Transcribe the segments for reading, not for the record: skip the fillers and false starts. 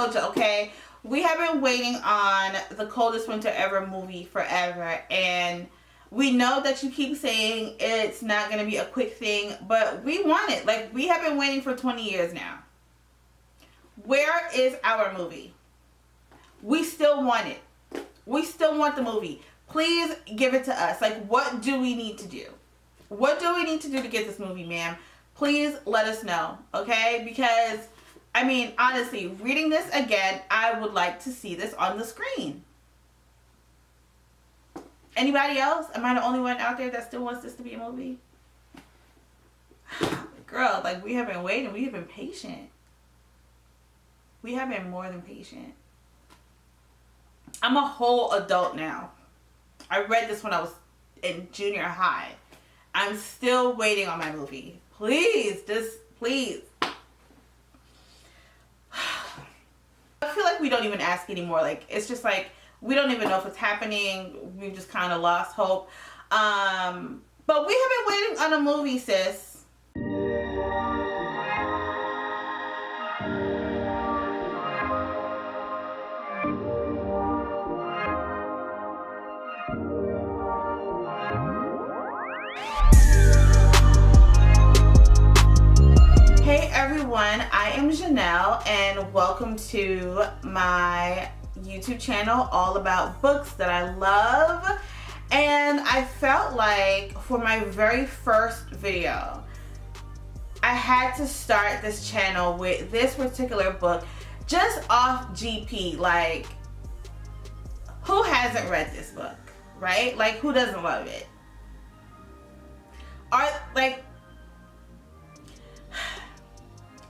Souljah, okay? We have been waiting on the Coldest Winter Ever movie forever, and we know that you keep saying it's not going to be a quick thing, but we want it. Like, we have been waiting for 20 years now. Where is our movie? We still want it. We still want the movie. Please give it to us. Like, what do we need to do? What do we need to do to get this movie, ma'am? Please let us know, okay? Because, I mean, honestly, reading this again, I would like to see this on the screen. Anybody else? Am I the only one out there that still wants this to be a movie? Girl, like, we have been waiting. We have been patient. We have been more than patient. I'm a whole adult now. I read this when I was in junior high. I'm still waiting on my movie. Please, just please. I feel like we don't even ask anymore. Like, it's just like, we don't even know if it's happening. We've just kind of lost hope. But we have been waiting on a movie, sis. Hey everyone, I am Janelle and welcome to my YouTube channel all about books that I love. And I felt like for my very first video, I had to start this channel with this particular book just off GP. Like, who hasn't read this book, right? Like, who doesn't love it?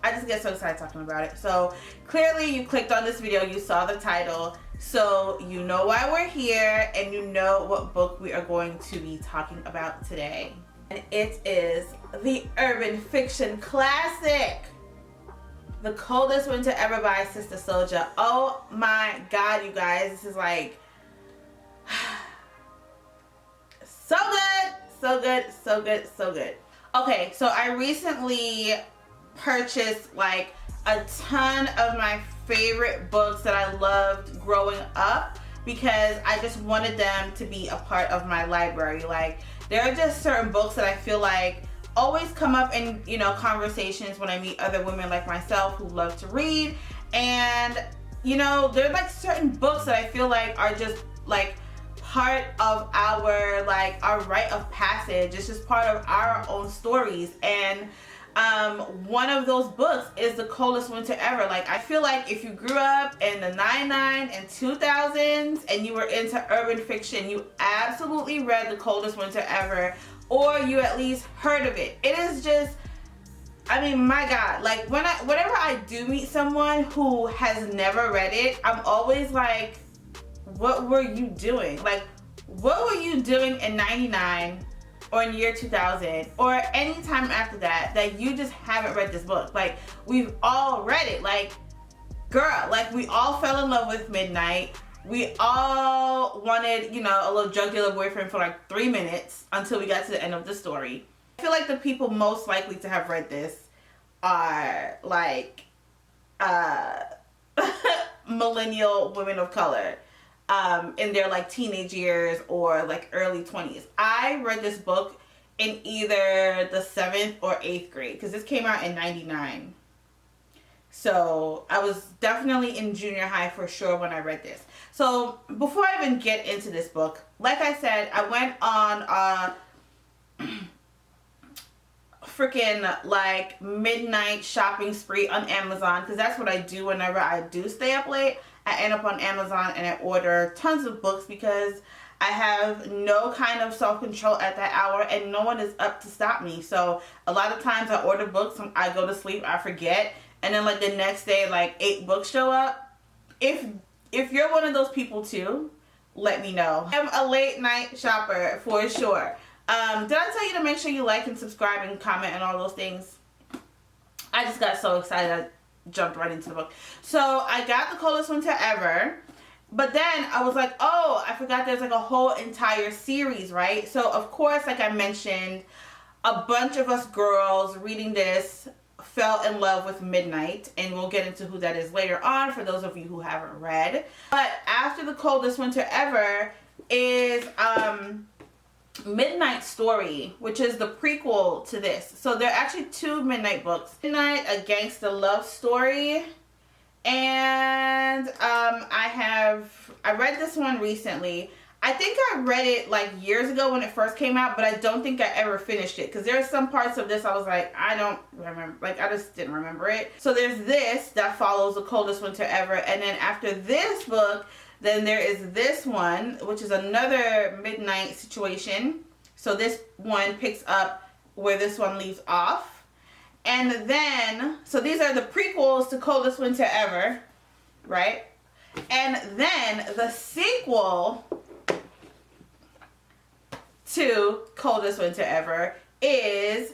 I just get so excited talking about it. So clearly you clicked on this video, you saw the title, so you know why we're here and you know what book we are going to be talking about today. And it is the urban fiction classic, The Coldest Winter Ever by Sister Souljah. Oh my God, you guys, this is like so good, so good, so good, so good. Okay, so I recently purchased like a ton of my favorite books that I loved growing up because I just wanted them to be a part of my library. Like, there are just certain books that I feel like always come up in, you know, conversations when I meet other women like myself who love to read. And, you know, there are like certain books that I feel like are just like part of our, like, our rite of passage. It's just part of our own stories. And one of those books is The Coldest Winter Ever. Like, I feel like if you grew up in the 99 and 2000s and you were into urban fiction, you absolutely read The Coldest Winter Ever, or you at least heard of it. It is just, I mean, my God, like, whenever I do meet someone who has never read it, I'm always like, what were you doing? Like, what were you doing in 99 or in year 2000 or any time after that you just haven't read this book? Like, we've all read it. Like, girl, like, we all fell in love with Midnight. We all wanted, you know, a little drug dealer boyfriend for like 3 minutes until we got to the end of the story. I feel like the people most likely to have read this are like millennial women of color in their like teenage years or like early 20s. I read this book in either the 7th or 8th grade because this came out in 99. So I was definitely in junior high for sure when I read this. So before I even get into this book, like I said, I went on a freaking like midnight shopping spree on Amazon because that's what I do whenever I do stay up late. I end up on Amazon and I order tons of books because I have no kind of self-control at that hour and no one is up to stop me. So a lot of times I order books and I go to sleep, I forget, and then like the next day like 8 books show up. If you're one of those people too, let me know. I'm a late night shopper for sure. Did I tell you to make sure you like and subscribe and comment and all those things? I just got so excited I jumped right into the book. So I got The Coldest Winter Ever, but then I was like, oh, I forgot there's like a whole entire series, right? So of course, like I mentioned, a bunch of us girls reading this fell in love with Midnight, and we'll get into who that is later on for those of you who haven't read. But after The Coldest Winter Ever is Midnight Story, which is the prequel to this. So there are actually two Midnight books. Midnight, a gangster love story, and I read this one recently. I think I read it like years ago when it first came out, but I don't think I ever finished it because there are some parts of this I was like, I don't remember, like I just didn't remember it. So there's this that follows The Coldest Winter Ever, and then after this book, then there is this one, which is another Midnight situation. So this one picks up where this one leaves off. And then, so these are the prequels to Coldest Winter Ever, right? And then the sequel to Coldest Winter Ever is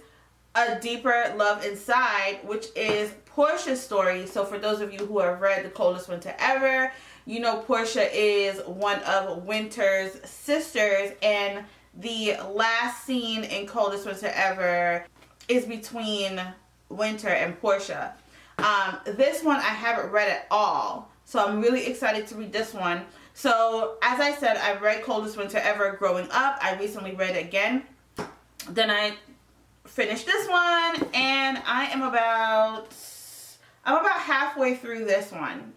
A Deeper Love Inside, which is Portia's story. So for those of you who have read The Coldest Winter Ever, you know Portia is one of Winter's sisters, and the last scene in Coldest Winter Ever is between Winter and Portia. This one I haven't read at all, so I'm really excited to read this one. So, as I said, I've read Coldest Winter Ever growing up. I recently read it again. Then I finished this one, and I am about halfway through this one,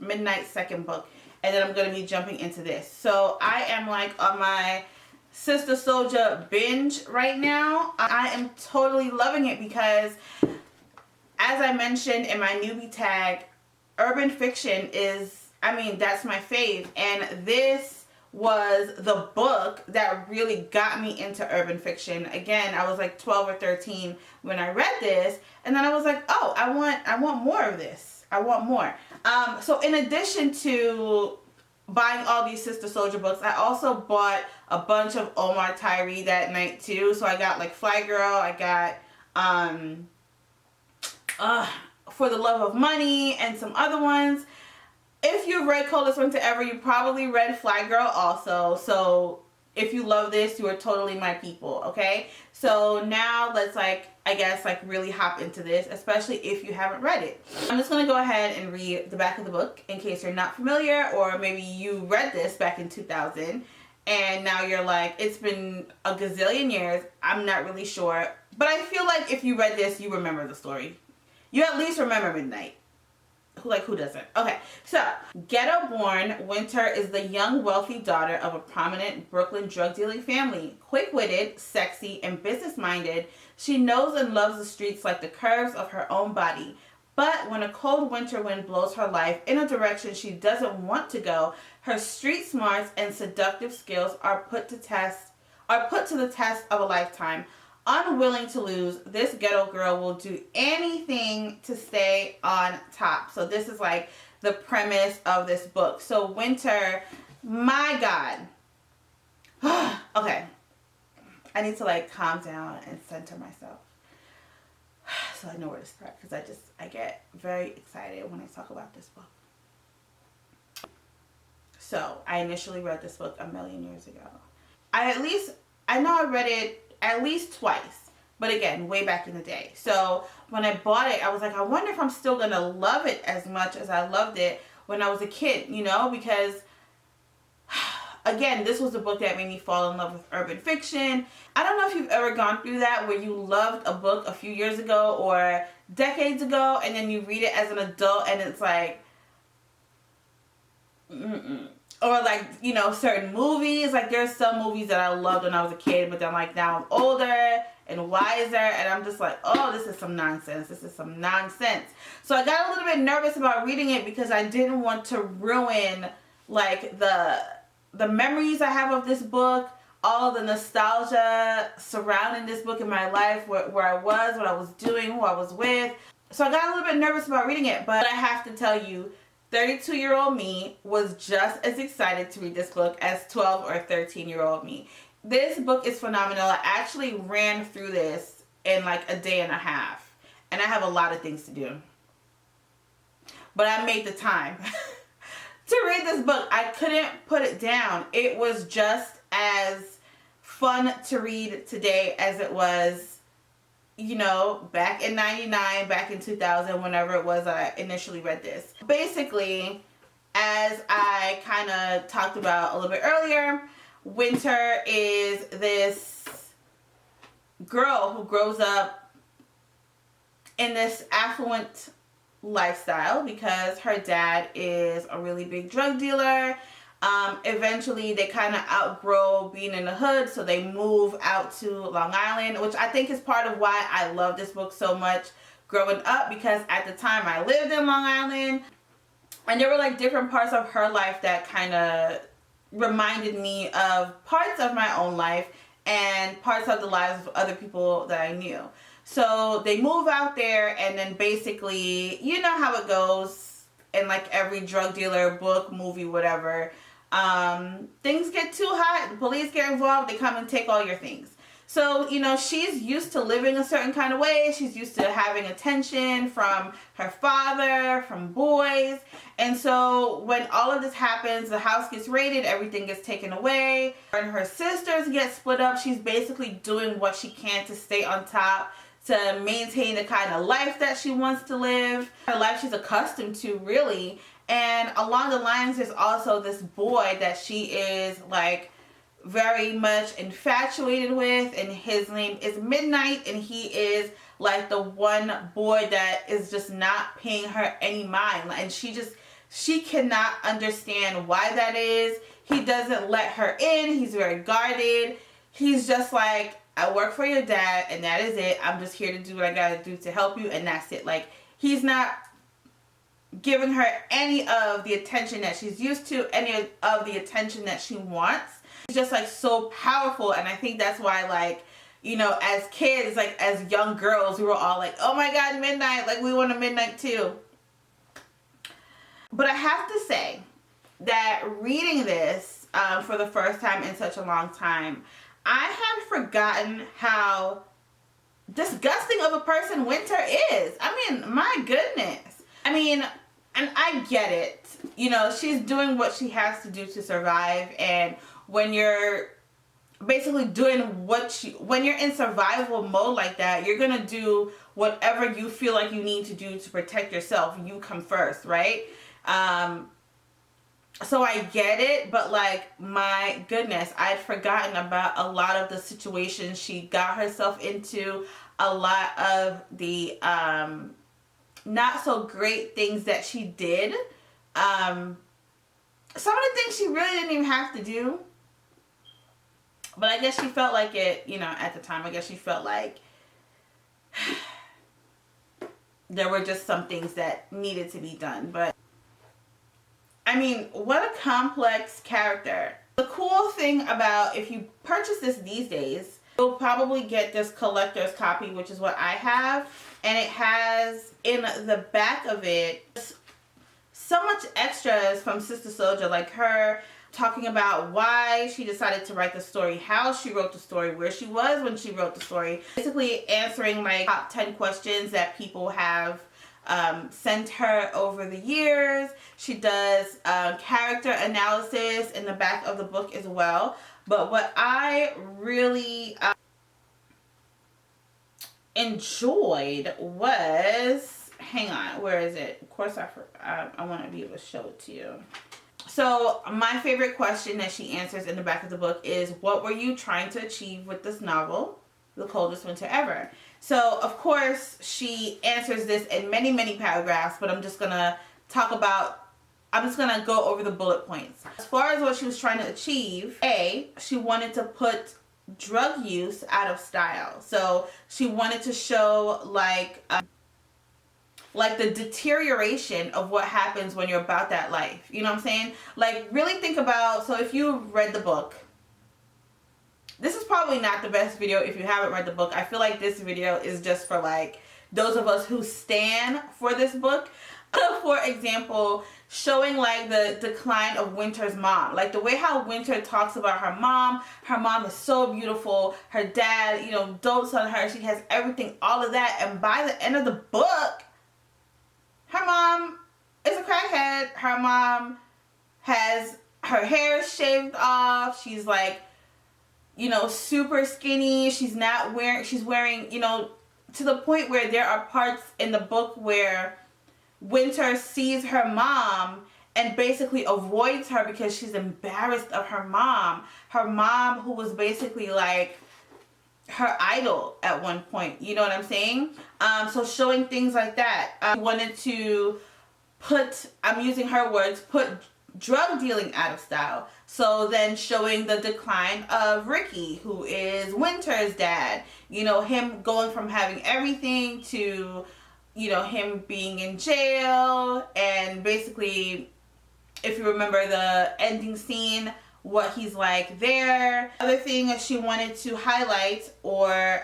Midnight's second book, and then I'm going to be jumping into this. So, I am like on my Sister Souljah binge right now. I am totally loving it because, as I mentioned in my newbie tag, urban fiction is, I mean, that's my fave, and this was the book that really got me into urban fiction. Again, I was like 12 or 13 when I read this, and then I was like, oh, I want more of this. I want more. So in addition to buying all these Sister Souljah books, I also bought a bunch of Omar Tyree that night too. So I got like Fly Girl, I got For the Love of Money, and some other ones. If you've read Coldest Winter Ever, you probably read Fly Girl also. So if you love this, you are totally my people, okay? So now let's really hop into this, especially if you haven't read it. I'm just going to go ahead and read the back of the book in case you're not familiar, or maybe you read this back in 2000 and now you're like, it's been a gazillion years. I'm not really sure. But I feel like if you read this, you remember the story. You at least remember Midnight. Who doesn't? Okay, so ghetto-born, Winter is the young, wealthy daughter of a prominent Brooklyn drug-dealing family. Quick-witted, sexy, and business-minded, she knows and loves the streets like the curves of her own body. But when a cold winter wind blows her life in a direction she doesn't want to go, her street smarts and seductive skills are put to the test of a lifetime. Unwilling to lose, this ghetto girl will do anything to stay on top. So this is like the premise of this book. So Winter, my God. Okay. I need to like calm down and center myself so I know where to start, because I get very excited when I talk about this book. So I initially read this book a million years ago. I know I read it at least twice, but again, way back in the day. So when I bought it, I was like, I wonder if I'm still gonna love it as much as I loved it when I was a kid, you know, because again, this was the book that made me fall in love with urban fiction. I don't know if you've ever gone through that where you loved a book a few years ago or decades ago, and then you read it as an adult and it's like, or like, you know, certain movies, like there's some movies that I loved when I was a kid, but then like now I'm older and wiser, and I'm just like, oh, this is some nonsense. This is some nonsense. So I got a little bit nervous about reading it because I didn't want to ruin like the memories I have of this book, all the nostalgia surrounding this book in my life, where I was, what I was doing, who I was with. So I got a little bit nervous about reading it, but I have to tell you, 32-year-old me was just as excited to read this book as 12 or 13-year-old me. This book is phenomenal. I actually ran through this in like a day and a half, and I have a lot of things to do. But I made the time to read this book. I couldn't put it down. It was just as fun to read today as it was you know, back in 99, back in 2000, whenever it was I initially read this. Basically, as I kind of talked about a little bit earlier, Winter is this girl who grows up in this affluent lifestyle because her dad is a really big drug dealer. Eventually they kind of outgrow being in the hood, so they move out to Long Island, which I think is part of why I love this book so much growing up, because at the time I lived in Long Island and there were like different parts of her life that kind of reminded me of parts of my own life and parts of the lives of other people that I knew. So they move out there, and then basically, you know how it goes in like every drug dealer book, movie, whatever. Things get too hot, the police get involved, they come and take all your things. So, you know, she's used to living a certain kind of way. She's used to having attention from her father, from boys. And so when all of this happens, the house gets raided, everything gets taken away, and her sisters get split up. She's basically doing what she can to stay on top, to maintain the kind of life that she wants to live, her life she's accustomed to, really. And along the lines, there's also this boy that she is like very much infatuated with, and his name is Midnight, and he is like the one boy that is just not paying her any mind, and she cannot understand why that is. He doesn't let her in. He's very guarded. He's just like, I work for your dad and that is it. I'm just here to do what I gotta do to help you, and that's it. Like, he's not giving her any of the attention that she's used to, any of the attention that she wants. He's just like so powerful, and I think that's why, like, you know, as kids, like as young girls, we were all like, oh my god, Midnight, like we want a Midnight too. But I have to say that reading this for the first time in such a long time, I had forgotten how disgusting of a person Winter is. I mean, my goodness. I mean, and I get it. You know, she's doing what she has to do to survive, and when you're basically doing when you're in survival mode like that, you're gonna do whatever you feel like you need to do to protect yourself. You come first, right? So I get it, but like, my goodness, I'd forgotten about a lot of the situations she got herself into, a lot of the not so great things that she did. Some of the things she really didn't even have to do. But I guess she felt like it, you know, at the time. I guess she felt like there were just some things that needed to be done. But I mean, what a complex character. The cool thing about, if you purchase this these days, you'll probably get this collector's copy, which is what I have. And it has in the back of it so much extras from Sister Souljah, like her talking about why she decided to write the story, how she wrote the story, where she was when she wrote the story. Basically answering like top 10 questions that people have sent her over the years. She does character analysis in the back of the book as well. But what I really enjoyed was, hang on, where is it? Of course I want to be able to show it to you. So my favorite question that she answers in the back of the book is, what were you trying to achieve with this novel, The Coldest Winter Ever? So of course she answers this in many, many paragraphs, but I'm just going to go over the bullet points. As far as what she was trying to achieve, she wanted to put drug use out of style. So she wanted to show like the deterioration of what happens when you're about that life. You know what I'm saying? Like, really think about, so if you read the book, this is probably not the best video if you haven't read the book. I feel like this video is just for like those of us who stand for this book. For example, showing like the decline of Winter's mom, like the way how Winter talks about her mom. Her mom is so beautiful, her dad, you know, dotes on her, she has everything, all of that, and by the end of the book, her mom is a crackhead. Her mom has her hair shaved off. She's like, you know, super skinny. She's wearing, you know, to the point where there are parts in the book where Winter sees her mom and basically avoids her because she's embarrassed of her mom. Her mom, who was basically like her idol at one point. You know what I'm saying? So showing things like that. She wanted to put, I'm using her words, put drug dealing out of style. So then showing the decline of Ricky, who is Winter's dad. You know, him going from having everything to, you know, him being in jail, and basically, if you remember the ending scene, what he's like there. Other thing that she wanted to highlight or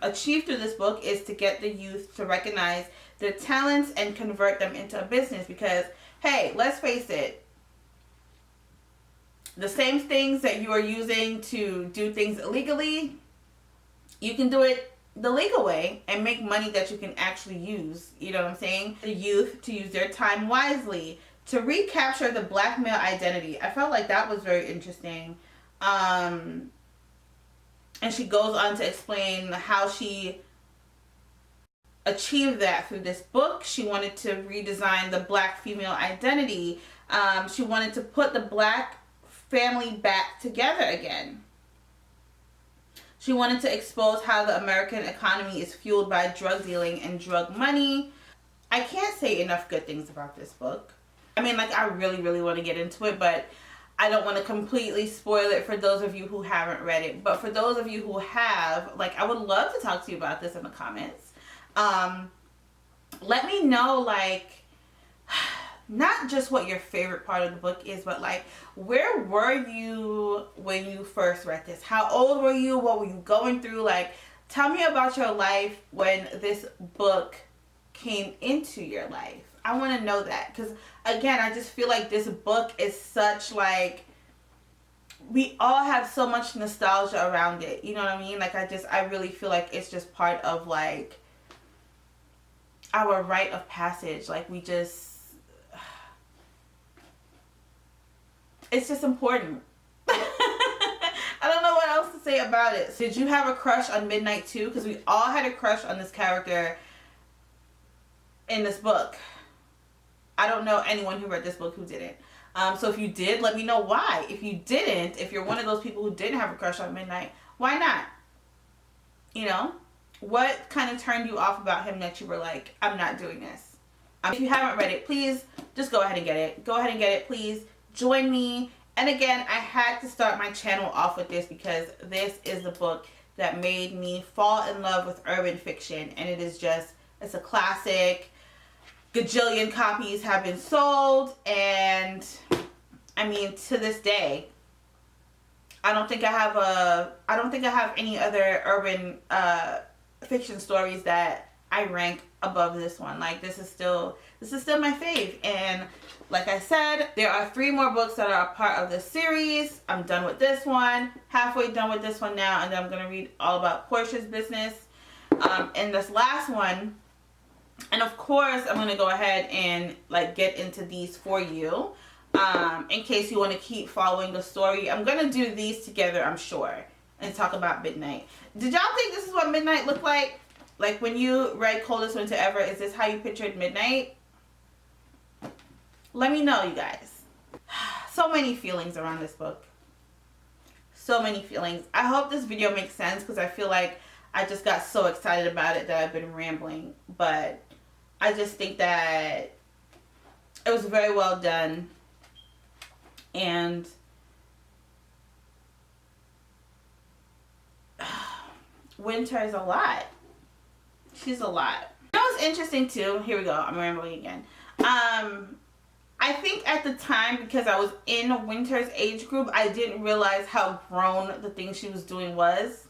achieve through this book is to get the youth to recognize their talents and convert them into a business. Because, hey, let's face it, the same things that you are using to do things illegally, you can do it the legal way and make money that you can actually use. You know what I'm saying? The youth to use their time wisely, to recapture the black male identity. I felt like that was very interesting. And she goes on to explain how she achieved that through this book. She wanted to redesign the black female identity. She wanted to put the black family back together again. She wanted to expose how the American economy is fueled by drug dealing and drug money. I can't say enough good things about this book. I mean, like, I really, really want to get into it, but I don't want to completely spoil it for those of you who haven't read it. But for those of you who have, like, I would love to talk to you about this in the comments. Let me know, like, not just what your favorite part of the book is, but like, where were you when you first read this? How old were you? What were you going through? Like, tell me about your life when this book came into your life. I want to know that, because again, I just feel like this book is such, like, we all have so much nostalgia around it. You know what I mean? Like, I really feel like it's just part of, like, our rite of passage. Like, we just, it's just important. I don't know what else to say about it. Did you have a crush on Midnight too? Because we all had a crush on this character in this book. I don't know anyone who read this book who didn't. So if you did, let me know why. If you didn't, if you're one of those people who didn't have a crush on Midnight, why not? You know? What kind of turned you off about him that you were like, I'm not doing this? If you haven't read it, please just go ahead and get it. Go ahead and get it, please. Join me. And again, I had to start my channel off with this because this is the book that made me fall in love with urban fiction. And it is just, it's a classic. Gajillion copies have been sold, and I mean, to this day, I don't think I have any other urban fiction stories that I rank above this one. Like, this is still my fave. And like I said, there are 3 more books that are a part of this series. I'm done with this one, halfway done with this one now, and then I'm gonna read all about Portia's business in this last one. And of course, I'm going to go ahead and like get into these for you in case you want to keep following the story. I'm going to do these together, I'm sure, and talk about Midnight. Did y'all think this is what Midnight looked like? Like, when you read Coldest Winter Ever, is this how you pictured Midnight? Let me know, you guys. So many feelings around this book. So many feelings. I hope this video makes sense, because I feel like I just got so excited about it that I've been rambling. But I just think that it was very well done. And Winter is a lot. She's a lot. You know what's interesting too? Here we go. I'm rambling again. I think at the time, because I was in Winter's age group, I didn't realize how grown the thing she was doing was.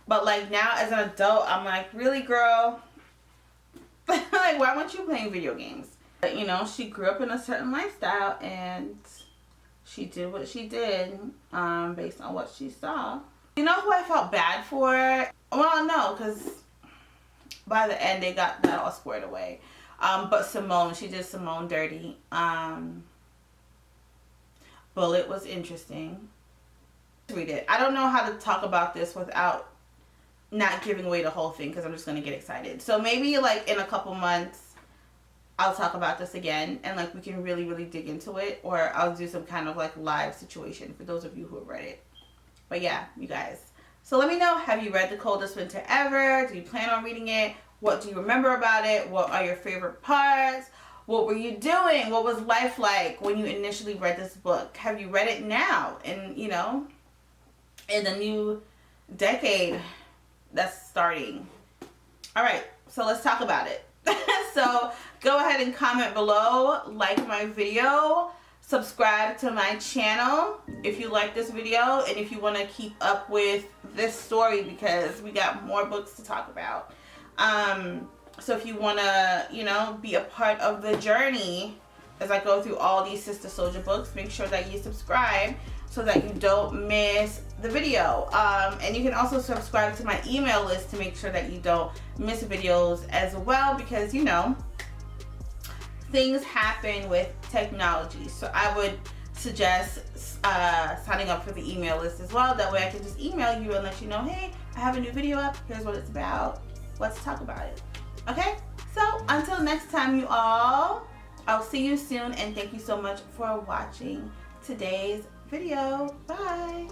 But like now as an adult, I'm like, really, girl? Like, why weren't you playing video games? But, you know, she grew up in a certain lifestyle and she did what she did based on what she saw. You know who I felt bad for? Well, no, because by the end they got that all squared away. But Simone, she did Simone dirty. Bullet was interesting. Read it. I don't know how to talk about this without not giving away the whole thing because I'm just going to get excited. So maybe like in a couple months, I'll talk about this again and like we can really, really dig into it, or I'll do some kind of like live situation for those of you who have read it. But yeah, you guys. So let me know, have you read The Coldest Winter Ever? Do you plan on reading it? What do you remember about it? What are your favorite parts? What were you doing? What was life like when you initially read this book? Have you read it now? And you know, in the new decade that's starting. All right, so let's talk about it. So go ahead and comment below, like my video, subscribe to my channel if you like this video, and if you want to keep up with this story because we got more books to talk about. So if you want to, you know, be a part of the journey as I go through all these Sister Souljah books, make sure that you subscribe so that you don't miss the video. And you can also subscribe to my email list to make sure that you don't miss videos as well, because you know, things happen with technology. So I would suggest signing up for the email list as well. That way I can just email you and let you know, hey, I have a new video up, here's what it's about, let's talk about it. Okay, so until next time, you all, I'll see you soon, and thank you so much for watching today's video. Bye.